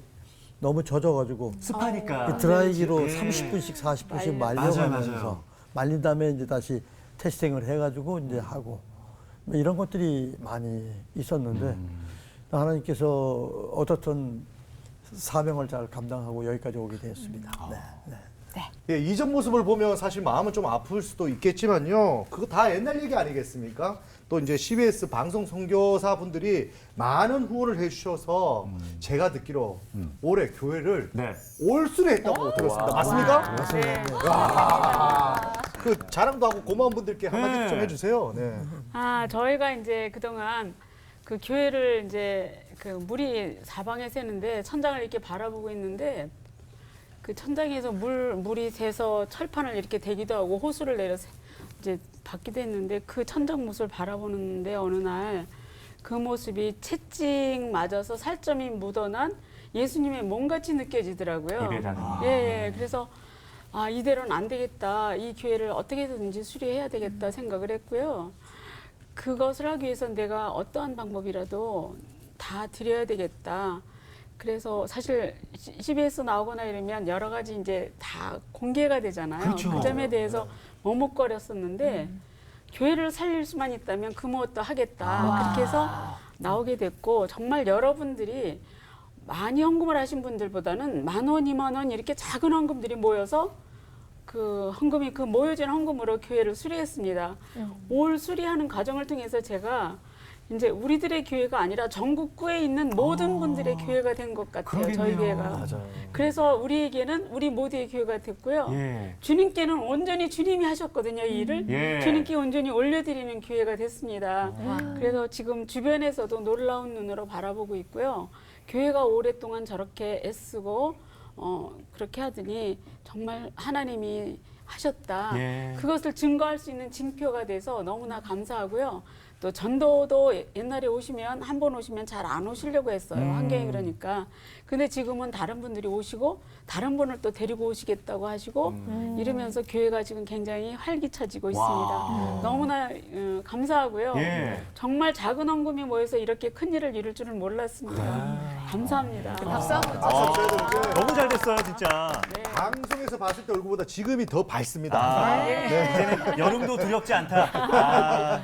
너무 젖어가지고 습하니까. 드라이기로 네. 30분씩 40분씩 맞아요, 말려가면서 맞아요. 말린 다음에 이제 다시 테스팅을 해가지고 이제 하고 뭐 이런 것들이 많이 있었는데 하나님께서 어떻든 사명을 잘 감당하고 여기까지 오게 되었습니다. 네, 네. 예, 이전 모습을 보면 사실 마음은 좀 아플 수도 있겠지만요. 그거 다 옛날 얘기 아니겠습니까? 또 이제 CBS 방송 선교사 분들이 많은 후원을 해주셔서 제가 듣기로 올해 교회를 네. 올수로 했다고 들었습니다. 맞습니까? 맞습니다. 와, 그 자랑도 하고 고마운 분들께 한마디 네. 좀 해주세요. 네. 아 저희가 이제 그동안 그 교회를 이제 그 물이 사방에 새는데 천장을 이렇게 바라보고 있는데 그 천장에서 물이 새서 철판을 이렇게 대기도 하고 호수를 내려서 이제 받기도 했는데 그 천장 모습을 바라보는데 어느 날 그 모습이 채찍 맞아서 살점이 묻어난 예수님의 몸같이 느껴지더라고요. 예배당이. 예, 그래서 아, 이대로는 안 되겠다. 이 교회를 어떻게 해서든지 수리해야 되겠다 생각을 했고요. 그것을 하기 위해서 내가 어떠한 방법이라도 다 드려야 되겠다. 그래서 사실 CBS 나오거나 이러면 여러 가지 이제 다 공개가 되잖아요. 그렇죠. 그 점에 대해서 머뭇거렸었는데 교회를 살릴 수만 있다면 그 무엇도 하겠다. 그렇게 해서 나오게 됐고 정말 여러분들이 많이 헌금을 하신 분들보다는 10,000원, 20,000원 이렇게 작은 헌금들이 모여서 그 헌금이 그 모여진 헌금으로 교회를 수리했습니다. 올 수리하는 과정을 통해서 제가 이제 우리들의 교회가 아니라 전국구에 있는 모든 분들의 교회가 된 것 같아요. 저희 교회가. 맞아요. 그래서 우리에게는 우리 모두의 교회가 됐고요. 예. 주님께는 온전히 주님이 하셨거든요, 이 일을. 예. 주님께 온전히 올려드리는 교회가 됐습니다. 그래서 지금 주변에서도 놀라운 눈으로 바라보고 있고요. 교회가 오랫동안 저렇게 애쓰고 그렇게 하더니 정말 하나님이 하셨다. 예. 그것을 증거할 수 있는 징표가 돼서 너무나 감사하고요. 또 전도도 옛날에 오시면 한 번 오시면 잘 안 오시려고 했어요. 환경이 그러니까. 근데 지금은 다른 분들이 오시고 다른 분을 또 데리고 오시겠다고 하시고 이러면서 교회가 지금 굉장히 활기차지고 있습니다. 너무나 감사하고요. 예. 정말 작은 헌금이 모여서 이렇게 큰 일을 이룰 줄은 몰랐습니다. 감사합니다. 박수 한번 박수 쳐야 되는데 너무 잘 됐어요, 진짜. 네. 방송에서 봤을 때 얼굴보다 지금이 더 밝습니다. 아, 네. 이제는 여름도 두렵지 않다. 아,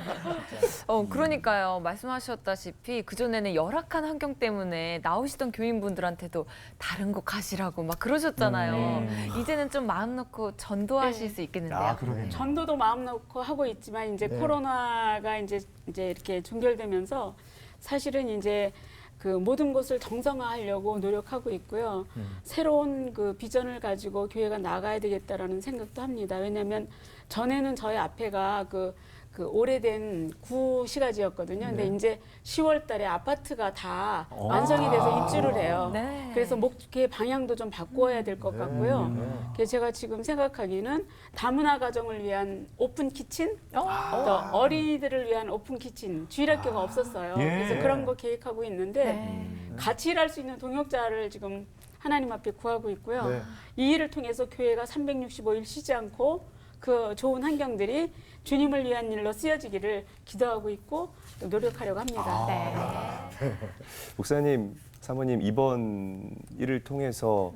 그러니까요. 말씀하셨다시피 그전에는 열악한 환경 때문에 나오시던 교인분들한테도 다른 곳 가시라고 막 그러셨잖아요. 이제는 좀 마음 놓고 전도하실 네. 수 있겠는데요. 아, 그러겠네요. 전도도 마음 놓고 하고 있지만 이제 코로나가 이제 이렇게 종결되면서 사실은 이제 그 모든 것을 정상화하려고 노력하고 있고요. 새로운 그 비전을 가지고 교회가 나가야 되겠다라는 생각도 합니다. 왜냐하면 전에는 저희 앞에가 그 오래된 구시가지였거든요. 근데 이제 10월 달에 아파트가 다 완성이 돼서 입주를 해요. 네. 그래서 목회 방향도 좀 바꾸어야 될 것 같고요. 그래서 제가 지금 생각하기는 다문화 가정을 위한 오픈 키친, 또 어린이들을 위한 오픈 키친, 주일학교가 없었어요. 예. 그래서 그런 거 계획하고 있는데 같이 일할 수 있는 동역자를 지금 하나님 앞에 구하고 있고요. 네. 이 일을 통해서 교회가 365일 쉬지 않고 그 좋은 환경들이 주님을 위한 일로 쓰여지기를 기도하고 있고 또 노력하려고 합니다. 목사님, 사모님 이번 일을 통해서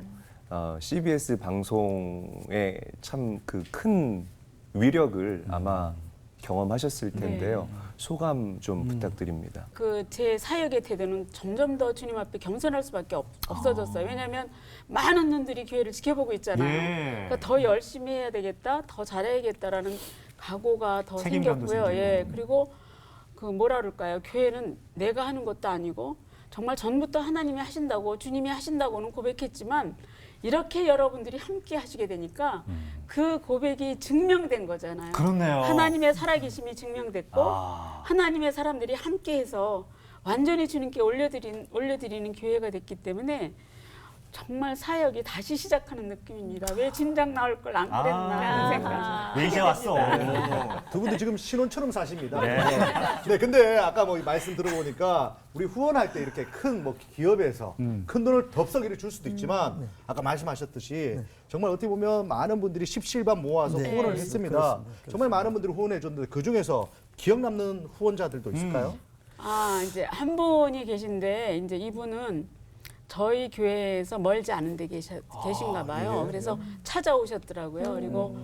CBS 방송의 참 그 큰 위력을 아마 경험하셨을 텐데요. 소감 좀 부탁드립니다. 그 제 사역의 태도는 점점 더 주님 앞에 겸손할 수밖에 없어졌어요. 왜냐하면 많은 눈들이 교회를 지켜보고 있잖아요. 예. 그러니까 더 열심히 해야 되겠다, 더 잘해야겠다라는 각오가 더 책임감도 생겼고요. 생기고. 예, 그리고 그 뭐라 그럴까요? 교회는 내가 하는 것도 아니고 정말 전부터 하나님이 하신다고 주님이 하신다고는 고백했지만 이렇게 여러분들이 함께 하시게 되니까 그 고백이 증명된 거잖아요. 그렇네요. 하나님의 살아계심이 증명됐고 아. 하나님의 사람들이 함께해서 완전히 주님께 올려드리는 교회가 됐기 때문에 정말 사역이 다시 시작하는 느낌입니다. 왜 진작 나올 걸 안 그랬나 하는 생각. 왜 이제 왔어? 두 분도 지금 신혼처럼 사십니다. 네. 네, 근데 아까 뭐 말씀 들어보니까 우리 후원할 때 이렇게 큰 뭐 기업에서 큰 돈을 덥석이를 줄 수도 있지만 아까 말씀하셨듯이 정말 어떻게 보면 많은 분들이 십시일반 모아서 네. 후원을 네. 했습니다. 그렇습니다. 정말 많은 분들이 후원해 줬는데 그 중에서 기억 남는 후원자들도 있을까요? 아, 이제 한 분이 계신데 이제 이분은 저희 교회에서 멀지 않은 데 계신가 봐요. 그래서 찾아오셨더라고요. 그리고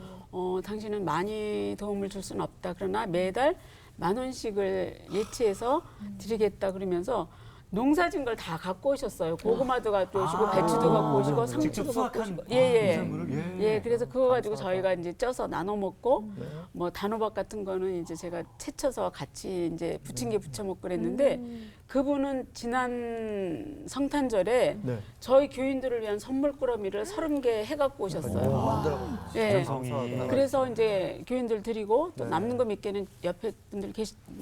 당신은 많이 도움을 줄 수는 없다. 그러나 매달 10,000원씩을 예치해서 드리겠다 그러면서 농사진 걸 다 갖고 오셨어요. 고구마도 갖고 오시고 배추도 갖고 오시고 직접 상추도 갖고 수확한 오시고. 예. 농산물을? 예, 그래서 그거 가지고 저희가 이제 쪄서 나눠 먹고 뭐 단호박 같은 거는 이제 제가 채쳐서 같이 이제 부침개 부쳐 먹고 그랬는데 그분은 지난 성탄절에 네. 저희 교인들을 위한 선물 꾸러미를 30개 해갖고 오셨어요. 예. 감성이. 그래서 이제 교인들 드리고 또 남는 거 몇 개는 옆에 분들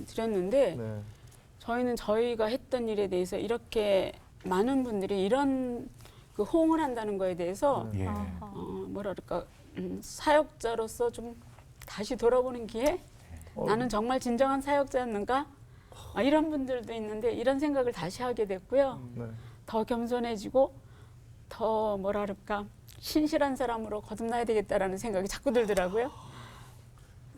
드렸는데 네. 저희는 저희가 했던 일에 대해서 이렇게 많은 분들이 이런 그 호응을 한다는 거에 대해서 예. 뭐라 그럴까 사역자로서 좀 다시 돌아보는 기회? 나는 정말 진정한 사역자였는가? 이런 분들도 있는데 이런 생각을 다시 하게 됐고요. 네. 더 겸손해지고 더 뭐라 그럴까 신실한 사람으로 거듭나야 되겠다라는 생각이 자꾸 들더라고요.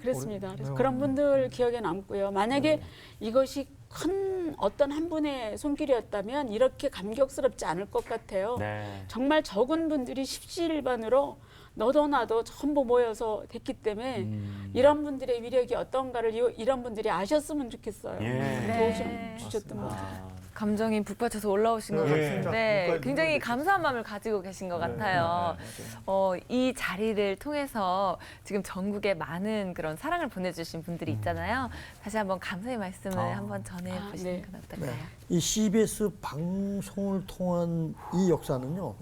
그랬습니다. 그래서 그런 분들 기억에 남고요. 만약에 이것이 큰 어떤 한 분의 손길이었다면 이렇게 감격스럽지 않을 것 같아요. 네. 정말 적은 분들이 십시일반으로 너도 나도 전부 모여서 됐기 때문에 이런 분들의 위력이 어떤가를 이런 분들이 아셨으면 좋겠어요. 예. 도움 주셨던 분들. 감정이 북받쳐서 올라오신 것 예. 같은데 진짜 굉장히 눈물이 감사한 마음을 가지고 계신 것 같아요. 이 자리를 통해서 지금 전국에 많은 그런 사랑을 보내주신 분들이 있잖아요. 다시 한번 감사의 말씀을 한번 전해보시는 네. 건 어떨까요? 이 CBS 방송을 통한 이 역사는요,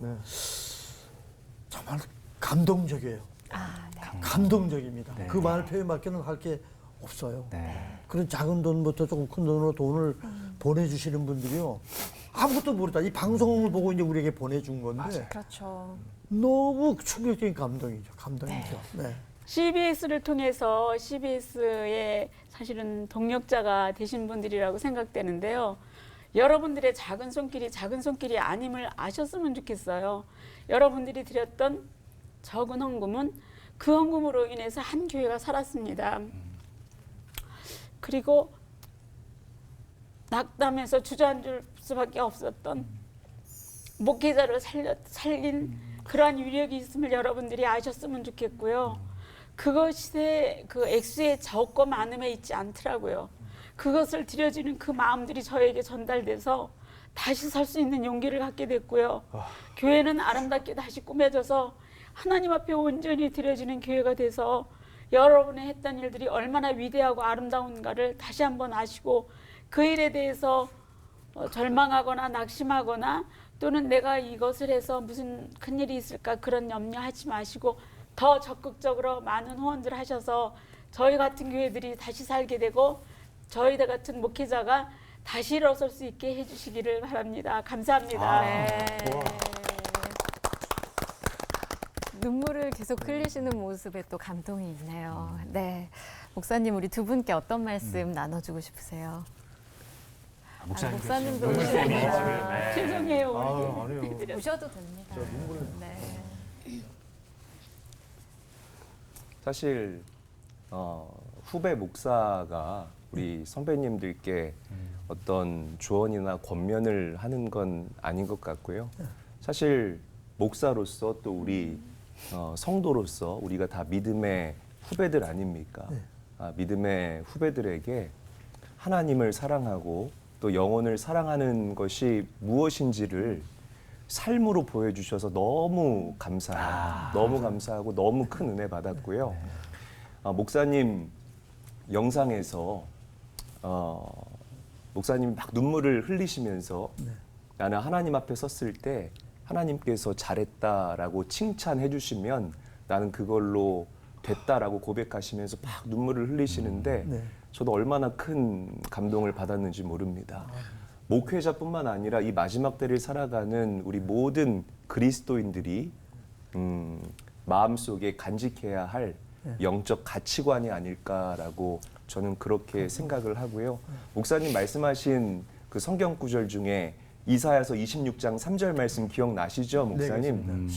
정말 감동적이에요. 감동적입니다. 네. 그 말 표현밖에는 할 게 없어요. 네. 그런 작은 돈부터 조금 큰 돈으로 돈을 보내주시는 분들이요, 아무것도 모르다. 이 방송을 보고 이제 우리에게 보내준 건데 그렇죠. 너무 충격적인 감동이죠. 감동이죠. 네. CBS를 통해서 CBS의 사실은 동력자가 되신 분들이라고 생각되는데요. 여러분들의 작은 손길이 아님을 아셨으면 좋겠어요. 여러분들이 드렸던 적은 헌금은 그 헌금으로 인해서 한 교회가 살았습니다. 그리고 낙담해서 주저앉을 수밖에 없었던 목회자를 살린 그러한 위력이 있음을 여러분들이 아셨으면 좋겠고요. 그것이 그 액수의 적고 많음에 있지 않더라고요. 그것을 드려지는 그 마음들이 저에게 전달돼서 다시 설 수 있는 용기를 갖게 됐고요. 교회는 아름답게 다시 꾸며져서 하나님 앞에 온전히 드려지는 교회가 돼서 여러분의 했던 일들이 얼마나 위대하고 아름다운가를 다시 한번 아시고 그 일에 대해서 절망하거나 낙심하거나 또는 내가 이것을 해서 무슨 큰일이 있을까 그런 염려하지 마시고 더 적극적으로 많은 후원들을 하셔서 저희 같은 교회들이 다시 살게 되고 저희 같은 목회자가 다시 일어설 수 있게 해주시기를 바랍니다. 감사합니다. 눈물을 계속 흘리시는 모습에 또 감동이 있네요. 네, 목사님 우리 두 분께 어떤 말씀 나눠주고 싶으세요? 목사님도 오시는구나. 죄송해요. 아니요. 오셔도 됩니다. 네. 사실 후배 목사가 우리 선배님들께 어떤 조언이나 권면을 하는 건 아닌 것 같고요. 사실 목사로서 또 우리 성도로서 우리가 다 믿음의 후배들 아닙니까? 믿음의 후배들에게 하나님을 사랑하고 또 영혼을 사랑하는 것이 무엇인지를 삶으로 보여주셔서 너무 감사해요. 너무 감사하고 너무 큰 은혜 받았고요. 목사님 영상에서 목사님이 막 눈물을 흘리시면서 나는 하나님 앞에 섰을 때 하나님께서 잘했다라고 칭찬해 주시면 나는 그걸로 됐다라고 고백하시면서 막 눈물을 흘리시는데 저도 얼마나 큰 감동을 받았는지 모릅니다. 목회자뿐만 아니라 이 마지막 때를 살아가는 우리 모든 그리스도인들이 마음속에 간직해야 할 영적 가치관이 아닐까라고 저는 그렇게 생각을 하고요. 목사님 말씀하신 그 성경 구절 중에 이사야서 26장 3절 말씀 기억나시죠, 목사님?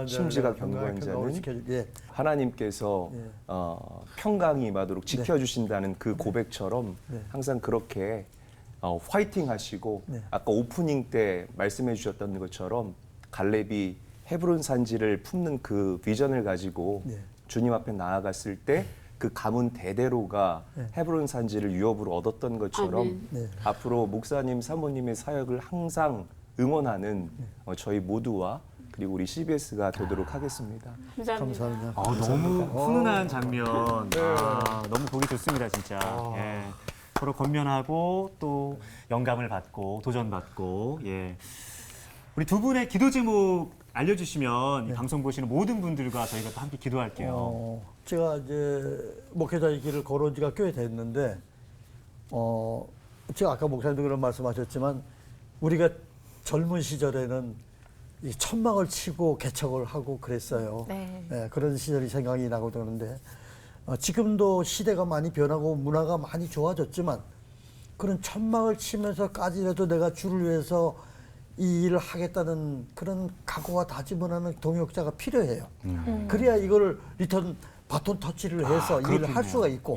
심지가 견고한 자는 하나님께서 평강이 임하도록 지켜주신다는 그 고백처럼 항상 그렇게 화이팅 하시고 아까 오프닝 때 말씀해 주셨던 것처럼 갈렙이 헤브론 산지를 품는 그 비전을 가지고 주님 앞에 나아갔을 때 그 가문 대대로가 헤브론 산지를 유업으로 얻었던 것처럼 앞으로 목사님, 사모님의 사역을 항상 응원하는 저희 모두와 그리고 우리 CBS가 되도록 하겠습니다. 감사합니다. 너무 훈훈한 장면. 너무 보기 좋습니다, 진짜. 예. 서로 권면하고 또 영감을 받고 도전받고. 예. 우리 두 분의 기도 제목 알려주시면 이 방송 보시는 모든 분들과 저희가 또 함께 기도할게요. 제가 이제 목회자의 길을 걸어온 지가 꽤 됐는데, 제가 아까 목사님도 그런 말씀하셨지만 우리가 젊은 시절에는 이 천막을 치고 개척을 하고 그랬어요. 그런 시절이 생각이 나고 그러는데 지금도 시대가 많이 변하고 문화가 많이 좋아졌지만 그런 천막을 치면서까지라도 내가 주를 위해서 이 일을 하겠다는 그런 각오와 다짐을 하는 동역자가 필요해요. 그래야 이거를 바톤 터치를 해서 이 일을 할 수가 있고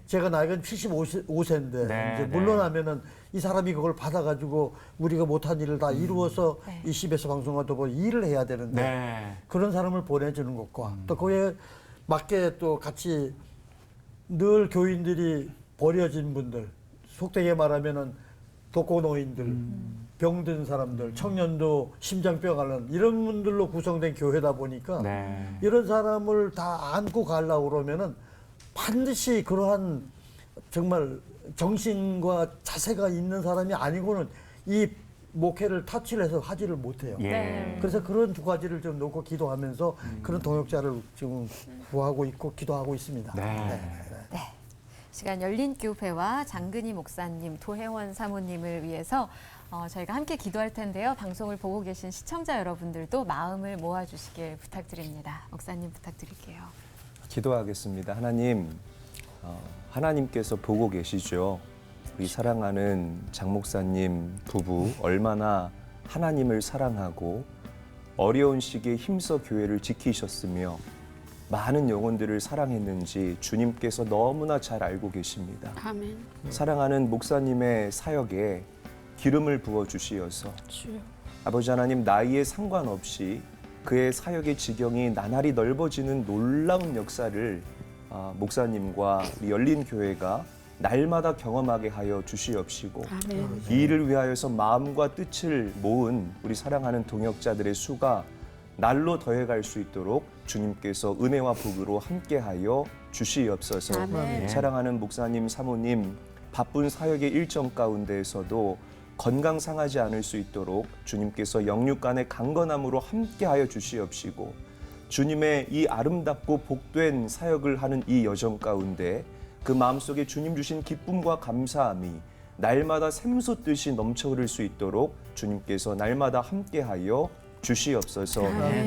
제가 나이가 75세인데 네, 이제 물러나면은 이 사람이 그걸 받아가지고 우리가 못한 일을 다 이루어서 이 CBS 방송과 더불어 일을 해야 되는데 그런 사람을 보내주는 것과 또 그에 맞게 또 같이 늘 교인들이 버려진 분들, 속되게 말하면은 독거노인들, 병든 사람들, 청년도 심장병 앓는 이런 분들로 구성된 교회다 보니까 이런 사람을 다 안고 가려고 그러면은 반드시 그러한 정말 정신과 자세가 있는 사람이 아니고는 이 목회를 터치를 해서 하지를 못해요. 그래서 그런 두 가지를 좀 놓고 기도하면서 그런 동역자를 지금 구하고 있고 기도하고 있습니다. 시간 열린교회와 장근희 목사님, 도혜원 사모님을 위해서 저희가 함께 기도할 텐데요. 방송을 보고 계신 시청자 여러분들도 마음을 모아주시길 부탁드립니다. 목사님 부탁드릴게요. 기도하겠습니다. 하나님, 하나님께서 보고 계시죠. 우리 사랑하는 장 목사님 부부 얼마나 하나님을 사랑하고 어려운 시기에 힘써 교회를 지키셨으며 많은 영혼들을 사랑했는지 주님께서 너무나 잘 알고 계십니다. 아멘. 사랑하는 목사님의 사역에 기름을 부어 주시어서 아버지 하나님 나이에 상관없이 그의 사역의 지경이 나날이 넓어지는 놀라운 역사를 목사님과 우리 열린교회가 날마다 경험하게 하여 주시옵시고 아멘. 이 일을 위하여서 마음과 뜻을 모은 우리 사랑하는 동역자들의 수가 날로 더해갈 수 있도록 주님께서 은혜와 복으로 함께하여 주시옵소서. 아멘. 사랑하는 목사님, 사모님 바쁜 사역의 일정 가운데에서도 건강 상하지 않을 수 있도록 주님께서 영육간의 강건함으로 함께하여 주시옵시고 주님의 이 아름답고 복된 사역을 하는 이 여정 가운데 그 마음속에 주님 주신 기쁨과 감사함이 날마다 샘솟듯이 넘쳐 흐를 수 있도록 주님께서 날마다 함께하여 주시옵소서.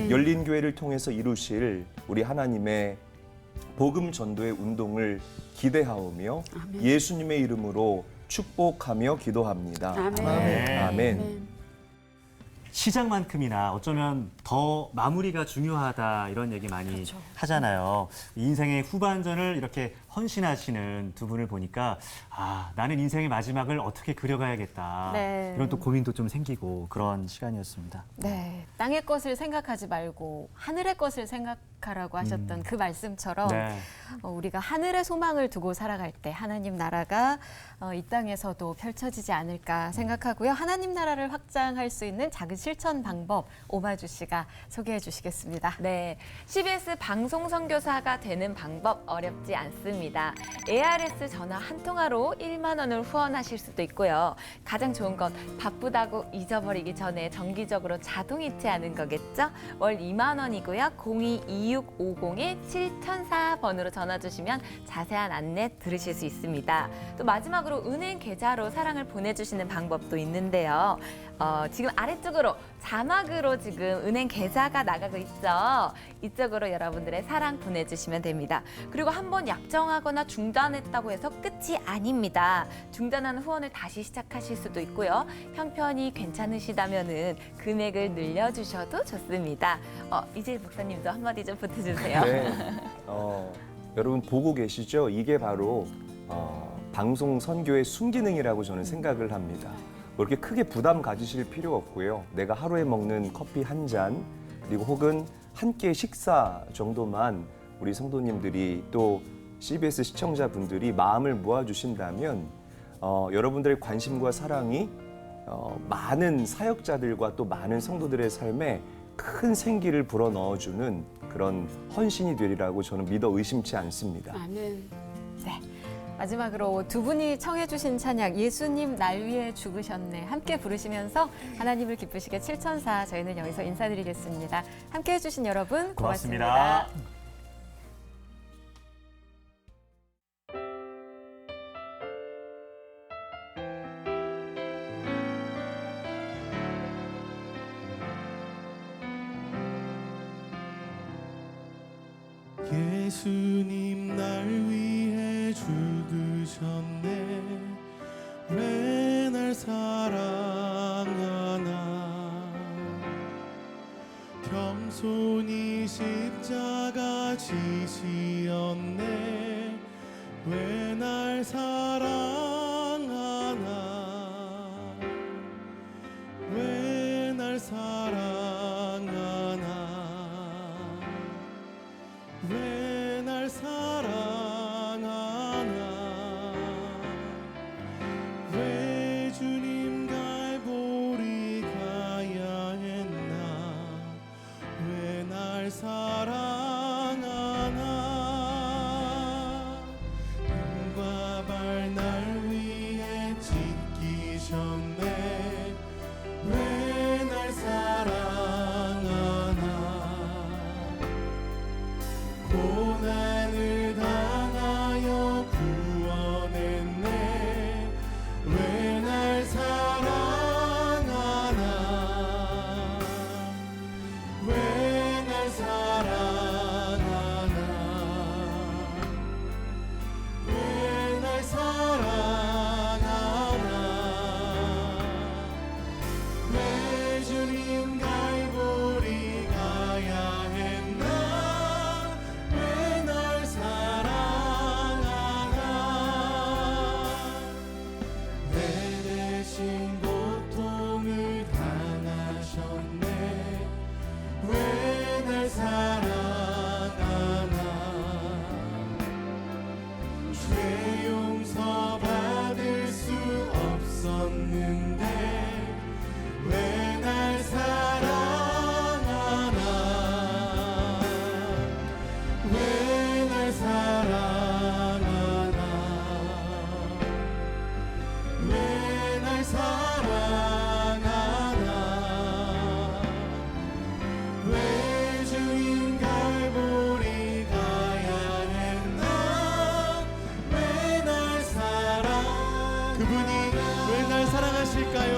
열린교회를 통해서 이루실 우리 하나님의 복음 전도의 운동을 기대하오며 예수님의 이름으로 축복하며 기도합니다. 아멘. 시작만큼이나 어쩌면 더 마무리가 중요하다 이런 얘기 많이 하잖아요. 인생의 후반전을 이렇게 헌신하시는 두 분을 보니까 나는 인생의 마지막을 어떻게 그려가야겠다. 이런 또 고민도 좀 생기고 그런 시간이었습니다. 네, 땅의 것을 생각하지 말고 하늘의 것을 생각하라고 하셨던 그 말씀처럼 우리가 하늘의 소망을 두고 살아갈 때 하나님 나라가 이 땅에서도 펼쳐지지 않을까 생각하고요. 하나님 나라를 확장할 수 있는 작은 실천 방법 오마주 씨가 소개해 주시겠습니다. 네, CBS 방송 선교사가 되는 방법 어렵지 않습니다. ARS 전화 한 통화로 1만 원을 후원하실 수도 있고요. 가장 좋은 건 바쁘다고 잊어버리기 전에 정기적으로 자동 이체하는 거겠죠? 월 2만 원이고요. 022650-7004번으로 전화 주시면 자세한 안내 들으실 수 있습니다. 또 마지막으로 은행 계좌로 사랑을 보내주시는 방법도 있는데요. 지금 아래쪽으로 자막으로 지금 은행 계좌가 나가고 있죠. 이쪽으로 여러분들의 사랑 보내주시면 됩니다. 그리고 한번 약정하거나 중단했다고 해서 끝이 아닙니다. 중단한 후원을 다시 시작하실 수도 있고요. 형편이 괜찮으시다면은 금액을 늘려주셔도 좋습니다. 이제 목사님도 한마디 좀 보태주세요. 네. 여러분 보고 계시죠? 이게 바로 방송 선교의 순기능이라고 저는 생각을 합니다. 그렇게 크게 부담 가지실 필요 없고요. 내가 하루에 먹는 커피 한 잔 그리고 혹은 한 끼의 식사 정도만 우리 성도님들이 또 CBS 시청자분들이 마음을 모아주신다면 여러분들의 관심과 사랑이 많은 사역자들과 또 많은 성도들의 삶에 큰 생기를 불어넣어주는 그런 헌신이 되리라고 저는 믿어 의심치 않습니다. 아멘. 네. 마지막으로 두 분이 청해 주신 찬양 예수님 날 위해 죽으셨네 함께 부르시면서 하나님을 기쁘시게 7004 저희는 여기서 인사드리겠습니다. 함께 해주신 여러분 고맙습니다. 예수님 날 위해 죽으셨네 왜 날 사랑하나 손이 십자가 지시었네. 왜 날 사랑하나, 왜 날 사랑하나, 왜 날 사랑하나, 왜 주님 갈보리 가야 했나, 왜 날 사랑하나. 힘과 발 날 위해 지키셨네. 왜 날 사랑하나. 고난을 당하여 구원했네. 왜 날 사랑하나. 왜 날 사랑하나. 왜 날 사랑하나. 왜 주님 갈보리 가야 했나. 왜 날 사랑하나. 내 대신 고통을 당하셨네. 왜 날 사랑하나. 죄 용서 받을 수 없었는데 왜 날 사랑하나. 왜 날 사랑하나. 왜 날 사랑하나. 왜 주인 갈보리 가야 했나. 왜 날 사랑. 그분이 왜 날 사랑하실까요?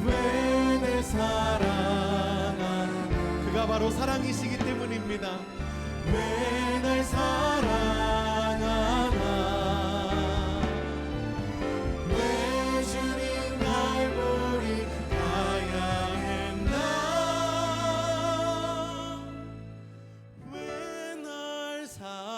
왜 날 사랑하나. 그가 바로 사랑이시기 때문입니다. 왜 날 사랑하나. 왜 주님 갈보리 가야 했나. 왜 날 사랑하나.